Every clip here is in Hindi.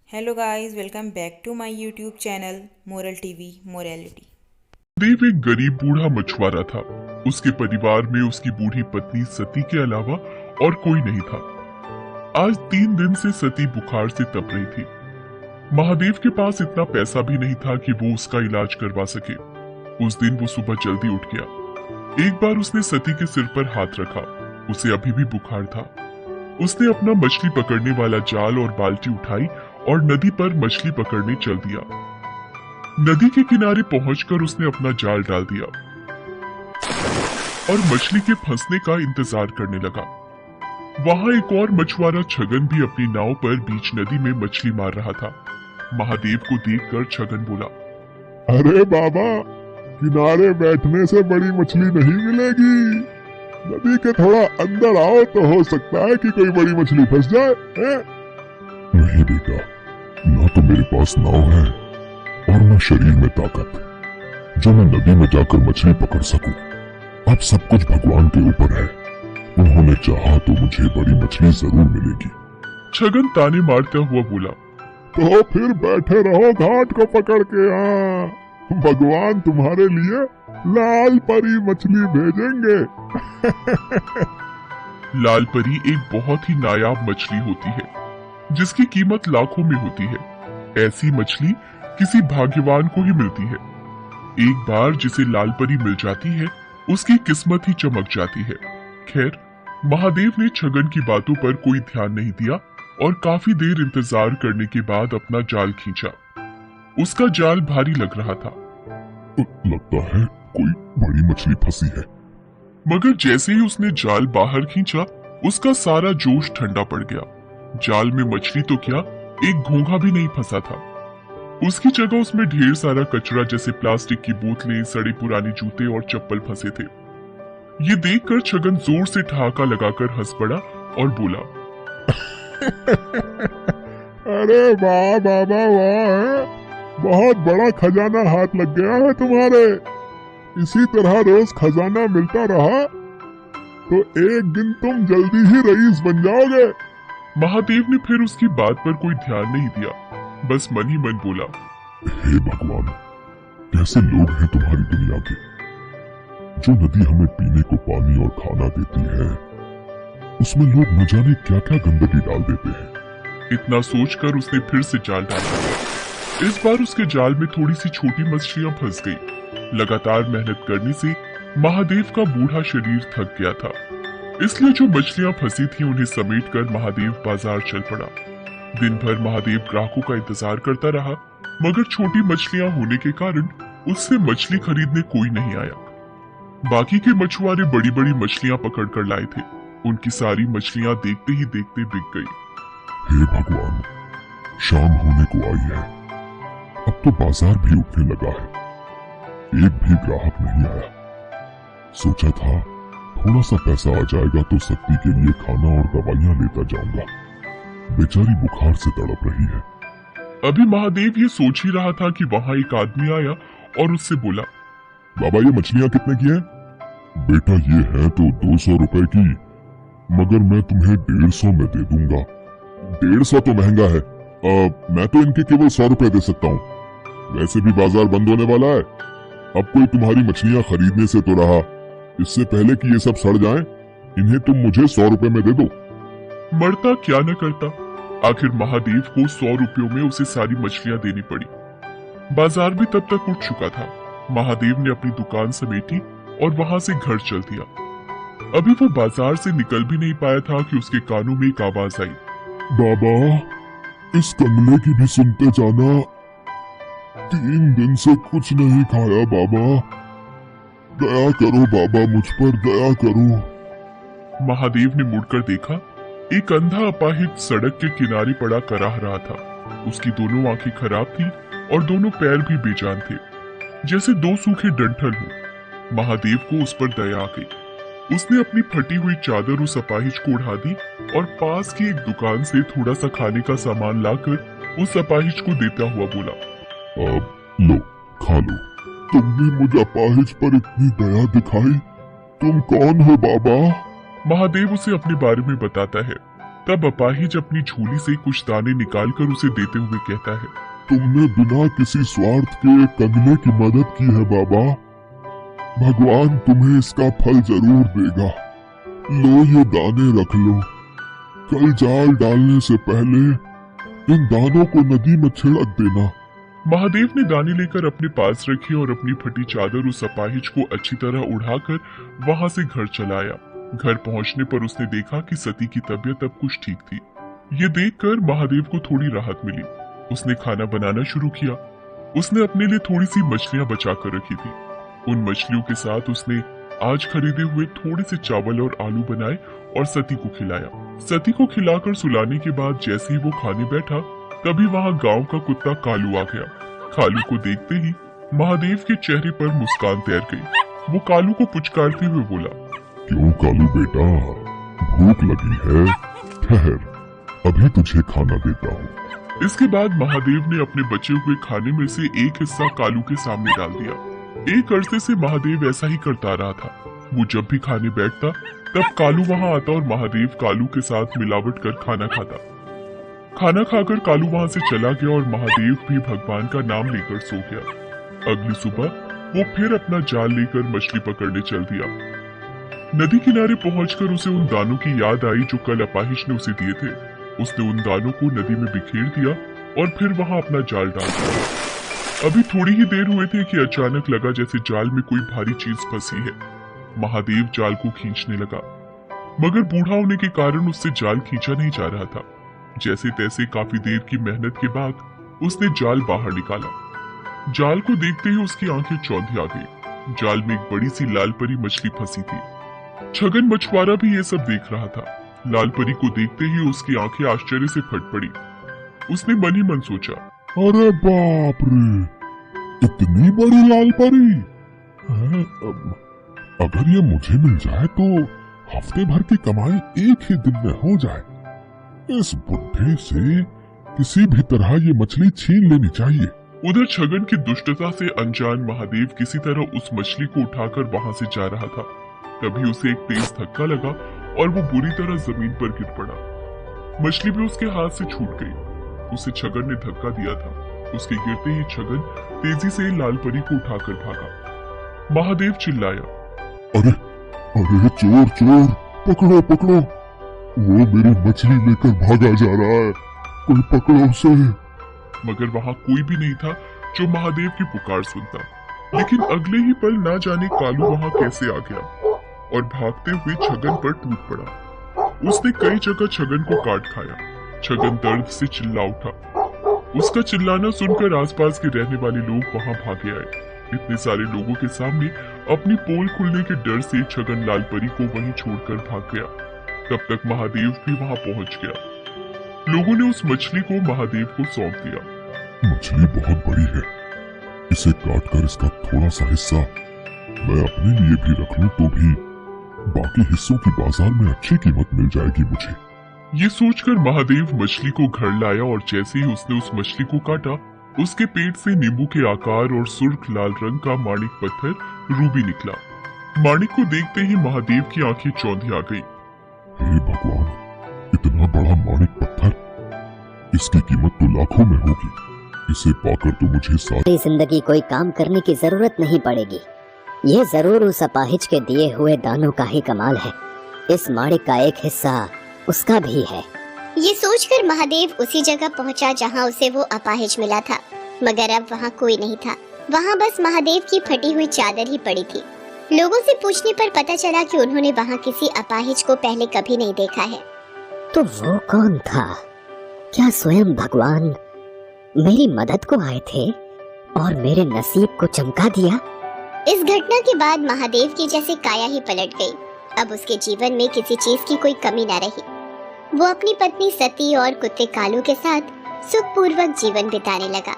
Hello guys, welcome back to my YouTube channel moral TV morality. Dev एक गरीब बूढ़ा मछुआरा था। उसके परिवार में उसकी बूढ़ी पत्नी सती के अलावा और कोई नहीं था। आज 3 दिन से सती बुखार से तप रही थी। महादेव के पास इतना पैसा भी नहीं था कि वो उसका इलाज करवा सके। उस दिन वो सुबह जल्दी उठ गया। एक बार उसने सती के सिर पर हाथ रखा। उसे अभी भी बुखार था। उसने अपना मछली पकड़ने वाला जाल और बाल्टी उठाई और नदी पर मछली पकड़ने चल दिया। नदी के किनारे पहुंचकर उसने अपना जाल डाल दिया और मछली के फंसने का इंतजार करने लगा। वहां एक और मछुआरा छगन भी अपनी नाव पर बीच नदी में मछली मार रहा था। महादेव को देखकर छगन बोला, अरे बाबा, किनारे बैठने से बड़ी मछली नहीं मिलेगी। नदी के थोड़ा अंदर आओ तो हो सकता है कि कोई बड़ी मछली फंस जाए। नहीं बेटा, ना तो मेरे पास नाव है और न शरीर में ताकत जो मैं नदी में जाकर मछली पकड़ सकूं। अब सब कुछ भगवान के ऊपर है। उन्होंने चाहा तो मुझे बड़ी मछली जरूर मिलेगी। छगन ताने मारता हुआ बोला, तो फिर बैठे रहो घाट को पकड़ के। भगवान तुम्हारे लिए लाल परी मछली भेजेंगे। लाल परी एक बहुत ही नायाब मछली होती है जिसकी कीमत लाखों में होती है। ऐसी मछली किसी भाग्यवान को ही मिलती है। एक बार जिसे लाल परी मिल जाती है उसकी किस्मत ही चमक जाती है। खैर, महादेव ने छगन की बातों पर कोई ध्यान नहीं दिया और काफी देर इंतजार करने के बाद अपना जाल खींचा। उसका जाल भारी लग रहा था। लगता है कोई बड़ी मछली फंसी है। मगर जैसे ही उसने जाल बाहर खींचा उसका सारा जोश ठंडा पड़ गया। जाल में मछली तो क्या, एक घोंघा भी नहीं फंसा था। उसकी जगह उसमें ढेर सारा कचरा जैसे प्लास्टिक की बोतलें, सड़े पुराने जूते और चप्पल फंसे थे। ये देखकर छगन जोर से ठहाका लगाकर हंस पड़ा और बोला, अरे वाह बाबा वाह, बहुत बड़ा खजाना हाथ लग गया है तुम्हारे। इसी तरह रोज खजाना मिलता रहा तो एक दिन तुम जल्दी ही रईस बन जाओगे। महादेव ने फिर उसकी बात पर कोई ध्यान नहीं दिया, बस मन ही मन बोला, हे भगवान, कैसे लोग हैं तुम्हारी दुनिया के। जो नदी हमें पीने को पानी और खाना देती है उसमें लोग न जाने क्या क्या गंदगी डाल देते हैं। इतना सोचकर उसने फिर से जाल डाला। इस बार उसके जाल में थोड़ी सी छोटी मछलियां फंस गई। लगातार मेहनत करने से महादेव का बूढ़ा शरीर थक गया था, इसलिए जो मछलियां फंसी थी उन्हें समेटकर महादेव बाजार चल पड़ा। दिन भर महादेव ग्राहकों का इंतजार करता रहा, मगर छोटी मछलियां होने के कारण उससे मछली खरीदने कोई नहीं आया। बाकी के मछुआरे बड़ी बड़ी मछलियां पकड़ कर लाए थे। उनकी सारी मछलियां देखते ही देखते बिक गई। हे भगवान, शाम होने को आई है। अब तो बाजार भी उठने लगा है। एक भी ग्राहक नहीं आया। सोचा था थोड़ा सा पैसा आ जाएगा तो सत्ती के लिए खाना और दवाइयां लेता जाऊंगा। बेचारी बुखार से तड़प रही है। अभी महादेव ये सोच ही रहा था कि वहां एक आदमी आया और उससे बोला, बाबा, ये मछलियां कितने की हैं? बेटा, ये है तो 200 रुपए की, मगर मैं तुम्हें 150 में दे दूंगा। 150 तो महंगा है। मैं तो इनके केवल 100 रुपए दे सकता हूँ। वैसे भी बाजार बंद होने वाला है। अब कोई तुम्हारी मछलियां खरीदने से तो रहा, इससे पहले कि ये सब सड़ जाएं, इन्हें तुम मुझे 100 रुपए में दे दो। मरता क्या न करता। आखिर महादेव को 100 रुपयों में उसे सारी मछलियां देनी पड़ी। बाजार भी तब तक उठ चुका था। महादेव ने अपनी दुकान समेटी और वहां से घर चल दिया। अभी वो बाजार से निकल भी नहीं पाया था कि उसके कानों में एक आवाज आई, बाबा, इस कंगले की भी सुनते जाना। 3 दिन से कुछ नहीं खाया बाबा। दया करो बाबा, मुझ पर दया करो। महादेव ने मुड़कर देखा। एक अंधा अपाहिज सड़क के किनारे पड़ा कराह रहा था। उसकी दोनों आंखें खराब थी और दोनों पैर भी बेजान थे, जैसे 2 सूखे डंठल हो। महादेव को उस पर दया आ गई। उसने अपनी फटी हुई चादर उस अपाहिज को उड़ा दी और पास की एक दुकान से थोड़ा सा खाने का सामान लाकर उस अपाहिज को देता हुआ बोला, अब लो, खा लो। तुमने मुझ अपाहिज पर इतनी दया दिखाई। तुम कौन हो बाबा? महादेव उसे अपने बारे में बताता है। तब अपाहिज अपनी झोली से कुछ दाने निकालकर उसे देते हुए कहता है, तुमने बिना किसी स्वार्थ के कंगले की मदद की है बाबा। भगवान तुम्हें इसका फल जरूर देगा। लो ये दाने रख लो। कल जाल डालने से पहले इन दानों को नदी में छिड़क देना। महादेव ने दाने लेकर अपने पास रखे और अपनी फटी चादर उस अपाहिज को अच्छी तरह उड़ाकर वहां से घर चला आया। घर पहुंचने पर उसने देखा कि सती की तबीयत अब कुछ ठीक थी। ये देखकर महादेव को थोड़ी राहत मिली। उसने खाना बनाना शुरू किया। उसने अपने लिए थोड़ी सी मछलियां बचा कर रखी थी। उन मछलियों के साथ उसने आज खरीदे हुए थोड़े से चावल और आलू बनाए और सती को खिलाया। सती को खिलाकर सुलाने के बाद जैसे ही वो खाने बैठा, तभी वहां गांव का कुत्ता कालू आ गया। कालू को देखते ही महादेव के चेहरे पर मुस्कान तैर गई। वो कालू को पुचकारते हुए बोला, क्यों कालू बेटा, भूख लगी है? ठहर, अभी तुझे खाना देता हूँ। इसके बाद महादेव ने अपने बचे हुए खाने में से एक हिस्सा कालू के सामने डाल दिया। एक अरसे से महादेव ऐसा ही करता रहा था। वो जब भी खाने बैठता तब कालू वहां आता और महादेव कालू के साथ मिलावट कर खाना खाता। खाना खाकर कालू वहां से चला गया और महादेव भी भगवान का नाम लेकर सो गया। अगली सुबह वो फिर अपना जाल लेकर मछली पकड़ने चल दिया। नदी किनारे पहुंचकर उसे उन दानों की याद आई जो कल अपाहिज ने उसे दिए थे। उसने उन दानों को नदी में बिखेर दिया और फिर वहां अपना जाल डाल दिया। अभी थोड़ी ही देर हुए थे कि अचानक लगा जैसे जाल में कोई भारी चीज फंसी है। महादेव जाल को खींचने लगा, मगर बूढ़ा होने के कारण उससे जाल खींचा नहीं जा रहा था। जैसे तैसे काफी देर की मेहनत के बाद उसने जाल बाहर निकाला। जाल को देखते ही उसकी आंखें चौंधी आ गई। जाल में एक बड़ी सी लाल परी मछली फंसी थी। छगन मछुआरा भी ये सब देख रहा था। लाल परी को देखते ही उसकी आंखें आश्चर्य से फट पड़ी। उसने मन ही मन सोचा, अरे बाप रे, इतनी बड़ी लाल परी है? अगर ये मुझे मिल जाए तो हफ्ते भर की कमाई एक ही दिन में हो जाए। इस बुढ़े से किसी भी तरह ये मछली छीन लेनी चाहिए। उधर छगन की दुष्टता से अनजान महादेव किसी तरह उस मछली को उठाकर वहां से जा रहा था। तभी उसे एक तेज धक्का लगा और वो बुरी तरह जमीन पर गिर पड़ा। मछली भी उसके हाथ से छूट गई। उसे छगन ने धक्का दिया था। उसके गिरते ही छगन तेजी से लाल परी को उठाकर भागा। महादेव चिल्लाया, अरे अरे चोर चोर, पकड़ो पकड़ो, वो मेरी मछली लेकर भागा जा रहा है, कोई पकड़ो उसे। मगर वहां कोई भी नहीं था जो महादेव की पुकार सुनता। लेकिन अगले ही पल ना जाने कालू वहां कैसे आ गया और भागते हुए छगन पर टूट पड़ा। उसने कई जगह छगन को काट खाया। छगन दर्द से चिल्ला उठा। उसका चिल्लाना सुनकर आसपास के रहने वाले लोग वहां भागे आए। इतने सारे लोगों के सामने अपनी पोल खुलने के डर से छगन लाल परी को वहीं छोड़कर भाग गया। तब तक महादेव भी वहां पहुंच गया। लोगों ने उस मछली को महादेव को सौंप दिया। मछली बहुत बड़ी है, इसे काटकर इसका थोड़ा सा हिस्सा मैं अपने लिए भी रख लूं तो भी बाकी हिस्सों की बाजार में अच्छी कीमत मिल जाएगी मुझे। ये सोचकर महादेव मछली को घर लाया और जैसे ही उसने उस मछली को काटा, उसके पेट से नींबू के आकार और सुर्ख लाल रंग का माणिक पत्थर रूबी निकला। माणिक को देखते ही महादेव की आंखें चौंधी आ गई। हे भगवान, इतना बड़ा माणिक पत्थर, इसकी कीमत तो लाखों में होगी। इसे पाकर तो मुझे सारी जिंदगी कोई काम करने की जरूरत नहीं पड़ेगी। ये जरूर उस अपाहिज के दिए हुए दानों का ही कमाल है। इस माणिक का एक हिस्सा उसका भी है। ये सोचकर महादेव उसी जगह पहुंचा जहां उसे वो अपाहिज मिला था, मगर अब वहां कोई नहीं था। वहां बस महादेव की फटी हुई चादर ही पड़ी थी। लोगों से पूछने पर पता चला कि उन्होंने वहां किसी अपाहिज को पहले कभी नहीं देखा है। तो वो कौन था? क्या स्वयं भगवान मेरी मदद को आए थे और मेरे नसीब को चमका दिया? इस घटना के बाद महादेव की जैसे काया ही पलट गई। अब उसके जीवन में किसी चीज की कोई कमी न रही। वो अपनी पत्नी सती और कुत्ते कालू के साथ सुखपूर्वक जीवन बिताने लगा।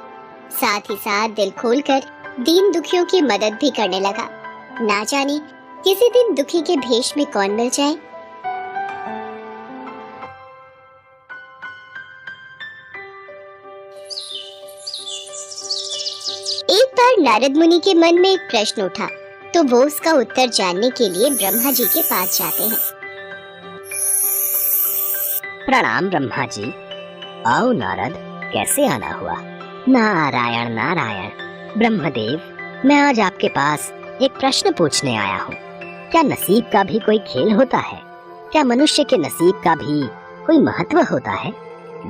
साथ ही साथ दिल खोलकर दीन दुखियों की मदद भी करने लगा। ना जाने किसी दिन दुखी के भेष में कौन मिल जाए। एक बार नारद मुनि के मन में एक प्रश्न उठा, तो वो उसका उत्तर जानने के लिए ब्रह्मा जी के पास जाते हैं। प्रणाम ब्रह्मा जी। आओ नारद, कैसे आना हुआ? नारायण नारायण। ब्रह्मदेव, मैं आज आपके पास एक प्रश्न पूछने आया हूँ। क्या नसीब का भी कोई खेल होता है? क्या मनुष्य के नसीब का भी कोई महत्व होता है?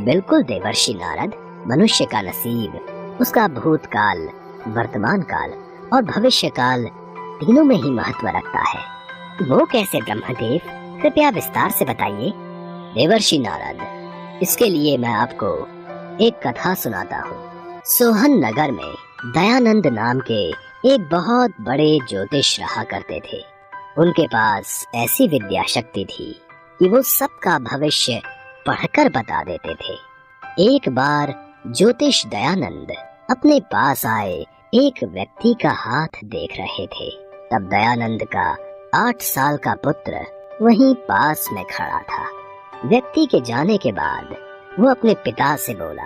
बिल्कुल देवर्षि नारद, मनुष्य का नसीब उसका भूतकाल, वर्तमान काल और भविष्य काल तीनों में ही महत्व रखता है। वो कैसे ब्रह्मदेव? कृपया विस्तार से बताइए। देवर्षि नारद, इसके लिए मैं आपको एक कथा सुनाता हूँ। सोहन नगर में दयानंद नाम के एक बहुत बड़े ज्योतिष रहा करते थे। उनके पास ऐसी विद्या शक्ति थी कि वो सबका भविष्य पढ़कर बता देते थे। एक बार ज्योतिष दयानंद अपने पास आए एक व्यक्ति का हाथ देख रहे थे। तब दयानंद का 8 साल का पुत्र वहीं पास में खड़ा था। व्यक्ति के जाने के बाद वो अपने पिता से बोला,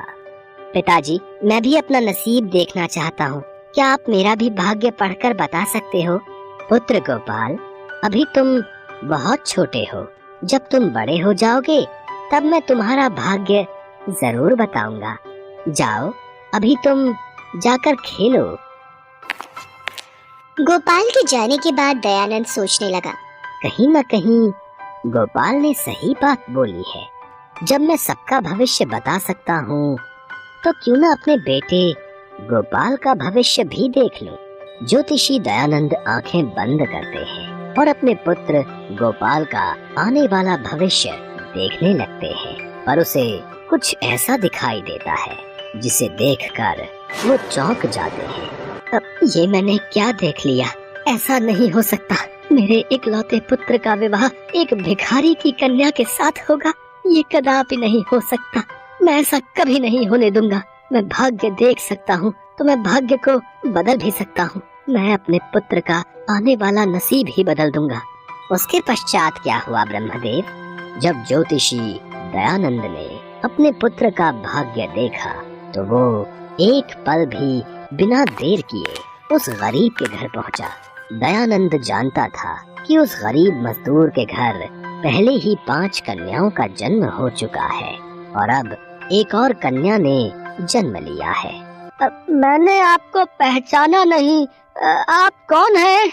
पिताजी, मैं भी अपना नसीब देखना चाहता हूँ। क्या आप मेरा भी भाग्य पढ़कर बता सकते हो? पुत्र गोपाल, अभी तुम बहुत छोटे हो। जब तुम बड़े हो जाओगे तब मैं तुम्हारा भाग्य जरूर बताऊंगा। जाओ, अभी तुम जाकर खेलो। गोपाल के जाने के बाद दयानंद सोचने लगा, कहीं न कहीं गोपाल ने सही बात बोली है। जब मैं सबका भविष्य बता सकता हूँ तो क्यों न अपने बेटे गोपाल का भविष्य भी देख लूं। ज्योतिषी दयानंद आंखें बंद करते हैं और अपने पुत्र गोपाल का आने वाला भविष्य देखने लगते हैं, पर उसे कुछ ऐसा दिखाई देता है जिसे देखकर वो चौंक जाते हैं। अब ये मैंने क्या देख लिया? ऐसा नहीं हो सकता। मेरे इकलौते पुत्र का विवाह एक भिखारी की कन्या के साथ होगा। ये कदापि नहीं हो सकता। मैं ऐसा कभी नहीं होने दूंगा। मैं भाग्य देख सकता हूँ तो मैं भाग्य को बदल भी सकता हूँ। मैं अपने पुत्र का आने वाला नसीब ही बदल दूंगा। उसके पश्चात क्या हुआ ब्रह्मदेव? जब ज्योतिषी दयानंद ने अपने पुत्र का भाग्य देखा तो वो एक पल भी बिना देर किए उस गरीब के घर पहुंचा। दयानंद जानता था कि उस गरीब मजदूर के घर पहले ही 5 कन्याओं का जन्म हो चुका है और अब एक और कन्या ने जन्म लिया है। मैंने आपको पहचाना नहीं। आप कौन हैं?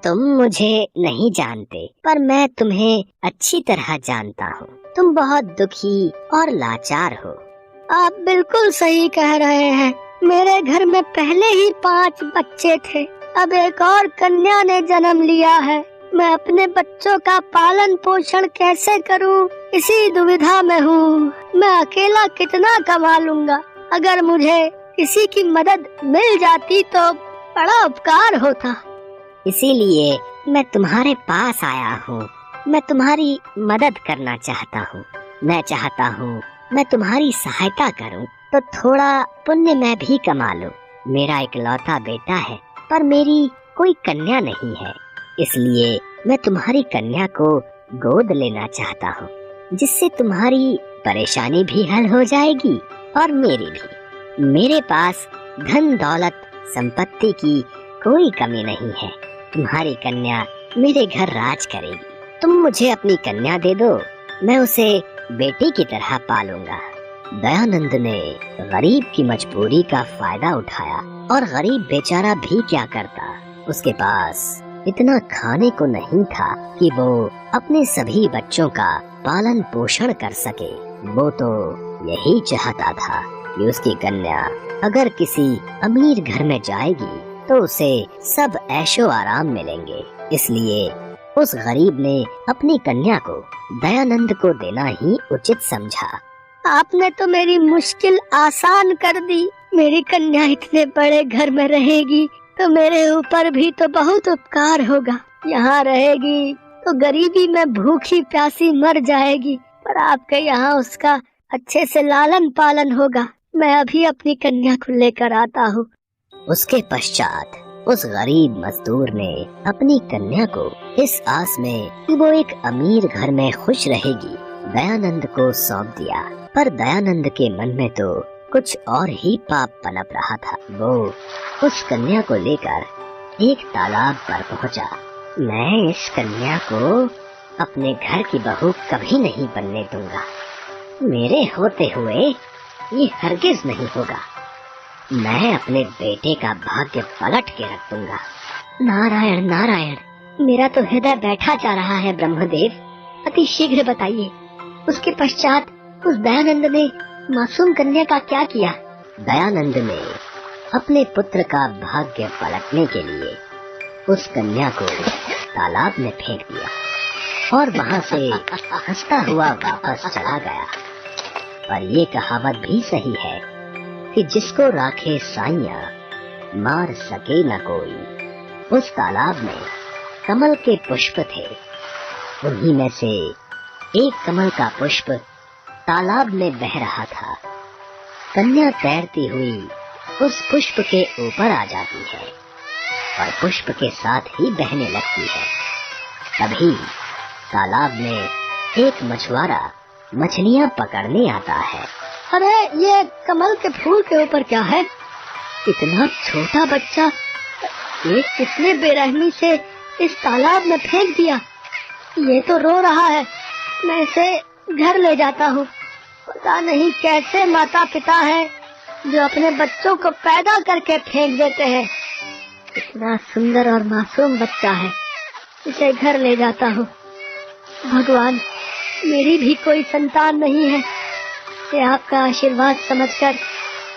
तुम मुझे नहीं जानते, पर मैं तुम्हें अच्छी तरह जानता हूँ। तुम बहुत दुखी और लाचार हो। आप बिल्कुल सही कह रहे हैं। मेरे घर में पहले ही 5 बच्चे थे, अब एक और कन्या ने जन्म लिया है। मैं अपने बच्चों का पालन पोषण कैसे करूं? इसी दुविधा में हूँ। मैं अकेला कितना कमा लूंगा? अगर मुझे किसी की मदद मिल जाती तो बड़ा उपकार होता। इसीलिए मैं तुम्हारे पास आया हूँ। मैं तुम्हारी मदद करना चाहता हूँ। मैं चाहता हूँ मैं तुम्हारी सहायता करूँ तो थोड़ा पुण्य मैं भी कमा लूं। मेरा इकलौता बेटा है, पर मेरी कोई कन्या नहीं है। इसलिए मैं तुम्हारी कन्या को गोद लेना चाहता हूँ, जिससे तुम्हारी परेशानी भी हल हो जाएगी और मेरी भी। मेरे पास धन दौलत संपत्ति की कोई कमी नहीं है। तुम्हारी कन्या मेरे घर राज करेगी। तुम मुझे अपनी कन्या दे दो, मैं उसे बेटी की तरह पालूंगा। दयानंद ने गरीब की मजबूरी का फायदा उठाया और गरीब बेचारा भी क्या करता, उसके पास इतना खाने को नहीं था कि वो अपने सभी बच्चों का पालन पोषण कर सके। वो तो यही चाहता था कि उसकी कन्या अगर किसी अमीर घर में जाएगी तो उसे सब ऐशो आराम मिलेंगे। इसलिए उस गरीब ने अपनी कन्या को दयानंद को देना ही उचित समझा। आपने तो मेरी मुश्किल आसान कर दी। मेरी कन्या इतने बड़े घर में रहेगी तो मेरे ऊपर भी तो बहुत उपकार होगा। यहाँ रहेगी तो गरीबी में भूखी प्यासी मर जाएगी, पर आपके यहाँ उसका अच्छे से लालन पालन होगा। मैं अभी अपनी कन्या को लेकर आता हूँ। उसके पश्चात उस गरीब मजदूर ने अपनी कन्या को इस आस में कि वो एक अमीर घर में खुश रहेगी दयानंद को सौंप दिया। पर दयानंद के मन में तो कुछ और ही पाप पनप रहा था। वो उस कन्या को लेकर एक तालाब पर पहुंचा। मैं इस कन्या को अपने घर की बहू कभी नहीं बनने दूंगा। मेरे होते हुए ये हरगिज नहीं होगा। मैं अपने बेटे का भाग्य पलट के रख दूंगा। नारायण नारायण, मेरा तो हृदय बैठा जा रहा है ब्रह्मदेव। अति शीघ्र बताइए, उसके पश्चात उस दयानंद ने मासूम कन्या का क्या किया? दयानंद ने अपने पुत्र का भाग्य पलटने के लिए उस कन्या को तालाब में फेंक दिया और वहाँ से हंसता हुआ वापस चला गया। पर ये कहावत भी सही है कि जिसको राखे साइया मार सके न कोई। उस तालाब में कमल के पुष्प थे। उन्हीं में से एक कमल का पुष्प तालाब में बह रहा था। कन्या तैरती हुई उस पुष्प के ऊपर आ जाती है और पुष्प के साथ ही बहने लगती है। तभी तालाब में एक मछुआरा मछलियां पकड़ने आता है। अरे ये कमल के फूल के ऊपर क्या है? इतना छोटा बच्चा ये किसने बेरहमी से इस तालाब में फेंक दिया? ये तो रो रहा है। मैं इसे घर ले जाता हूँ। पता नहीं कैसे माता पिता हैं जो अपने बच्चों को पैदा करके फेंक देते हैं। इतना सुंदर और मासूम बच्चा है, इसे घर ले जाता हूँ। भगवान, मेरी भी कोई संतान नहीं है। ये आपका आशीर्वाद समझकर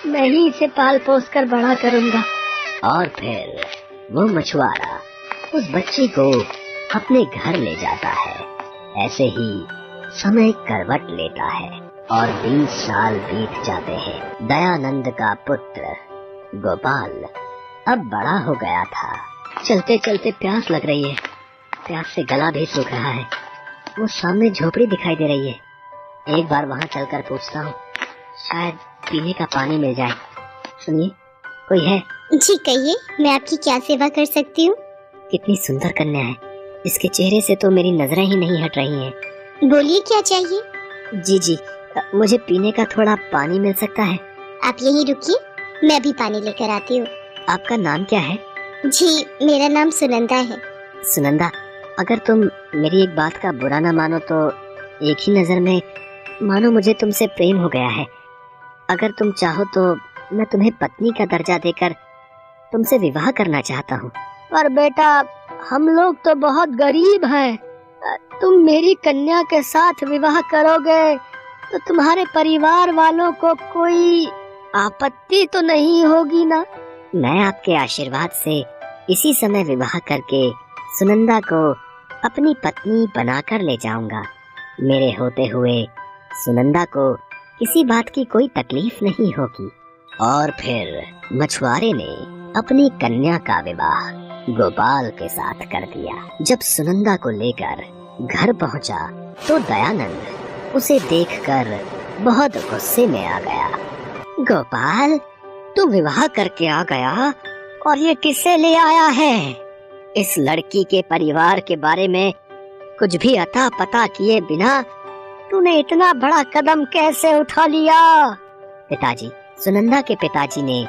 मैं ही इसे पाल पोस कर बड़ा करूँगा। और फिर वो मछुआरा उस बच्ची को अपने घर ले जाता है। ऐसे ही समय करवट लेता है और 20 साल बीत जाते हैं। दयानंद का पुत्र गोपाल अब बड़ा हो गया था। चलते चलते प्यास लग रही है। प्यास से गला भी सूख रहा है। वो सामने झोपड़ी दिखाई दे रही है। एक बार वहाँ चलकर पूछता हूँ, शायद पीने का पानी मिल जाए। सुनिए, कोई है? जी कहिए, मैं आपकी क्या सेवा कर सकती हूँ? कितनी सुंदर कन्या है। इसके चेहरे से तो मेरी नजरें ही नहीं हट रही हैं। बोलिए, क्या चाहिए? जी जी, मुझे पीने का थोड़ा पानी मिल सकता है? आप यहीं रुकिए, मैं अभी पानी लेकर आती हूँ। आपका नाम क्या है? जी, मेरा नाम सुनंदा है। सुनंदा, अगर तुम मेरी एक बात का बुरा ना मानो तो एक ही नजर में मानो मुझे तुमसे प्रेम हो गया है। अगर तुम चाहो तो मैं तुम्हें पत्नी का दर्जा देकर तुमसे विवाह करना चाहता हूँ। पर बेटा, हम लोग तो बहुत गरीब हैं। तुम मेरी कन्या के साथ विवाह करोगे तो तुम्हारे परिवार वालों को कोई आपत्ति तो नहीं होगी ना? मैं आपके आशीर्वाद से इसी समय विवाह करके सुनंदा को अपनी पत्नी बनाकर ले जाऊंगा। मेरे होते हुए सुनंदा को किसी बात की कोई तकलीफ नहीं होगी। और फिर मछुआरे ने अपनी कन्या का विवाह गोपाल के साथ कर दिया। जब सुनंदा को लेकर घर पहुंचा तो दयानंद उसे देखकर बहुत गुस्से में आ गया। गोपाल, तू विवाह करके आ गया और ये किसे ले आया है? इस लड़की के परिवार के बारे में कुछ भी अता पता किए बिना तूने इतना बड़ा कदम कैसे उठा लिया? पिताजी, सुनंदा के पिताजी ने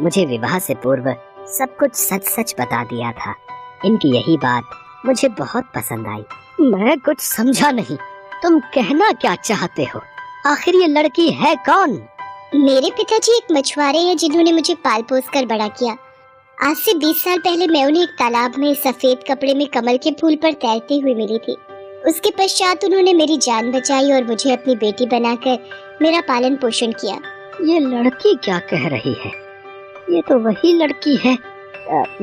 मुझे विवाह से पूर्व सब कुछ सच सच बता दिया था। इनकी यही बात मुझे बहुत पसंद आई। मैं कुछ समझा नहीं, तुम कहना क्या चाहते हो? आखिर ये लड़की है कौन? मेरे पिताजी एक मछुआरे हैं जिन्होंने मुझे पाल पोस कर बड़ा किया। आज से 20 साल पहले मैं उन्हें एक तालाब में सफेद कपड़े में कमल के फूल पर तैरती हुई मिली थी। उसके पश्चात उन्होंने मेरी जान बचाई और मुझे अपनी बेटी बनाकर मेरा पालन पोषण किया। ये लड़की क्या कह रही है? ये तो वही लड़की है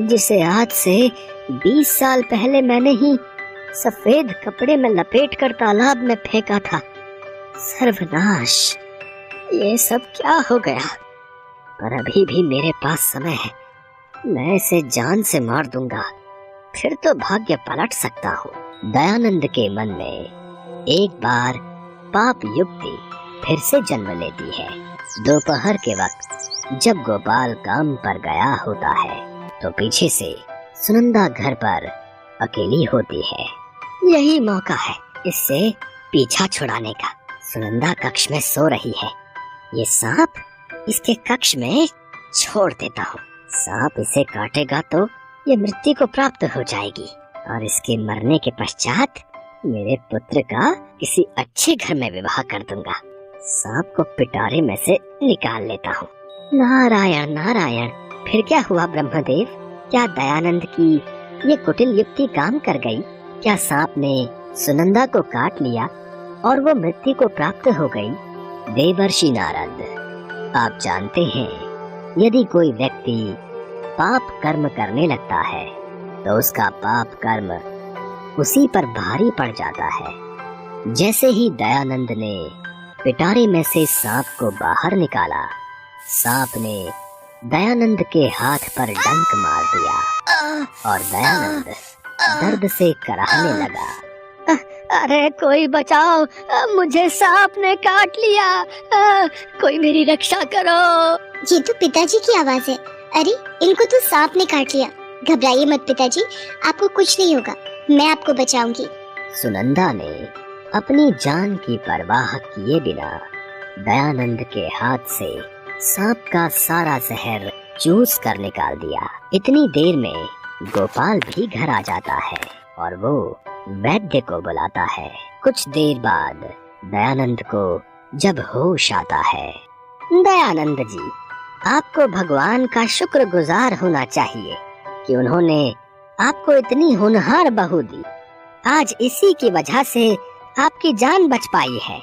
जिसे आज से 20 साल पहले मैंने ही सफेद कपड़े में लपेटकर तालाब में फेंका था। सर्वनाश, ये सब क्या हो गया? पर अभी भी मेरे पास समय है। मैं इसे जान से मार दूंगा, फिर तो भाग्य पलट सकता हूँ। दयानंद के मन में एक बार पाप युक्ति फिर से जन्म लेती है। दोपहर के वक्त जब गोपाल काम पर गया होता है तो पीछे से सुनंदा घर पर अकेली होती है। यही मौका है इससे पीछा छुड़ाने का। सुनंदा कक्ष में सो रही है। ये सांप इसके कक्ष में छोड़ देता हूँ। सांप इसे काटेगा तो ये मृत्यु को प्राप्त हो जाएगी और इसके मरने के पश्चात मेरे पुत्र का किसी अच्छे घर में विवाह कर दूंगा। सांप को पिटारे में से निकाल लेता हूँ। नारायण नारायण। फिर क्या हुआ ब्रह्मदेव? क्या दयानंद की ये कुटिल युक्ति काम कर गई? क्या सांप ने सुनंदा को काट लिया और वो मृत्यु को प्राप्त हो गई? देवर्षि नारद, आप जानते हैं, यदि कोई व्यक्ति पाप कर्म करने लगता है तो उसका पाप कर्म उसी पर भारी पड़ जाता है। जैसे ही दयानंद ने पिटारे में से सांप को बाहर निकाला, सांप ने दयानंद के हाथ पर डंक मार दिया और दयानंद दर्द से कराहने लगा। अरे कोई बचाओ, मुझे सांप ने काट लिया, कोई मेरी रक्षा करो। ये तो पिताजी की आवाज है। अरे इनको तो सांप ने काट लिया। घबराइए मत पिताजी, आपको कुछ नहीं होगा, मैं आपको बचाऊंगी। सुनंदा ने अपनी जान की परवाह किए बिना दयानंद के हाथ से सांप का सारा जहर चूस कर निकाल दिया। इतनी देर में गोपाल भी घर आ जाता है और वो वैद्य को बुलाता है। कुछ देर बाद दयानंद को जब होश आता है, दयानंद जी, आपको भगवान का शुक्रगुजार होना चाहिए कि उन्होंने आपको इतनी होनहार बहू दी। आज इसी की वजह से आपकी जान बच पाई है।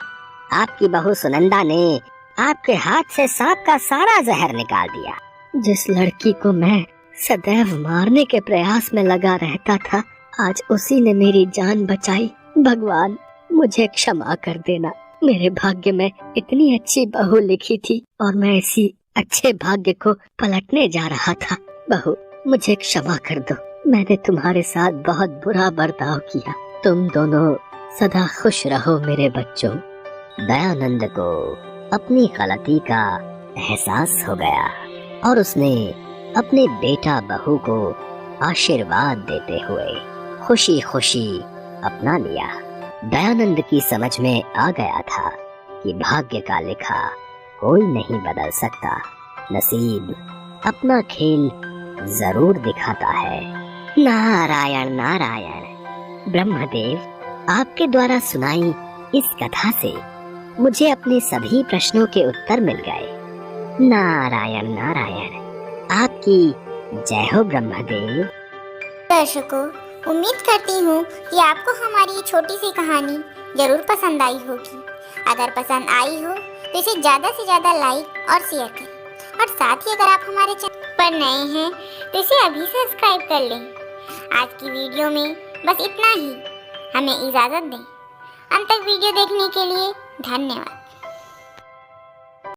आपकी बहू सुनंदा ने आपके हाथ से सांप का सारा जहर निकाल दिया। जिस लड़की को मैं सदैव मारने के प्रयास में लगा रहता था, आज उसी ने मेरी जान बचाई। भगवान, मुझे क्षमा कर देना। मेरे भाग्य में इतनी अच्छी बहू लिखी थी और मैं इसी अच्छे भाग्य को पलटने जा रहा था। बहू, मुझे क्षमा कर दो। मैंने तुम्हारे साथ बहुत बुरा बर्ताव किया। तुम दोनों सदा खुश रहो मेरे बच्चों। दयानंद को अपनी गलती का एहसास हो गया और उसने अपने बेटा बहू को आशीर्वाद देते हुए खुशी खुशी अपना लिया। दयानंद की समझ में आ गया था कि भाग्य का लिखा कोई नहीं बदल सकता। नसीब अपना खेल जरूर दिखाता है। नारायण नारायण। ब्रह्मदेव, आपके द्वारा सुनाई इस कथा से मुझे अपने सभी प्रश्नों के उत्तर मिल गए। नारायण नारायण। आपकी जय हो ब्रह्मदेव। दर्शकों, उम्मीद करती हूँ कि आपको हमारी ये छोटी सी कहानी जरूर पसंद आई होगी। अगर पसंद आई हो तो इसे ज़्यादा से ज़्यादा लाइक और शेयर करें और साथ ही अगर आप हमारे चैनल पर नए हैं तो इसे अभी सब्सक्राइब कर लें। आज की वीडियो में बस इतना ही। हमें इजाज़त दें। अंत तक वीडियो देखने के लिए धन्यवाद।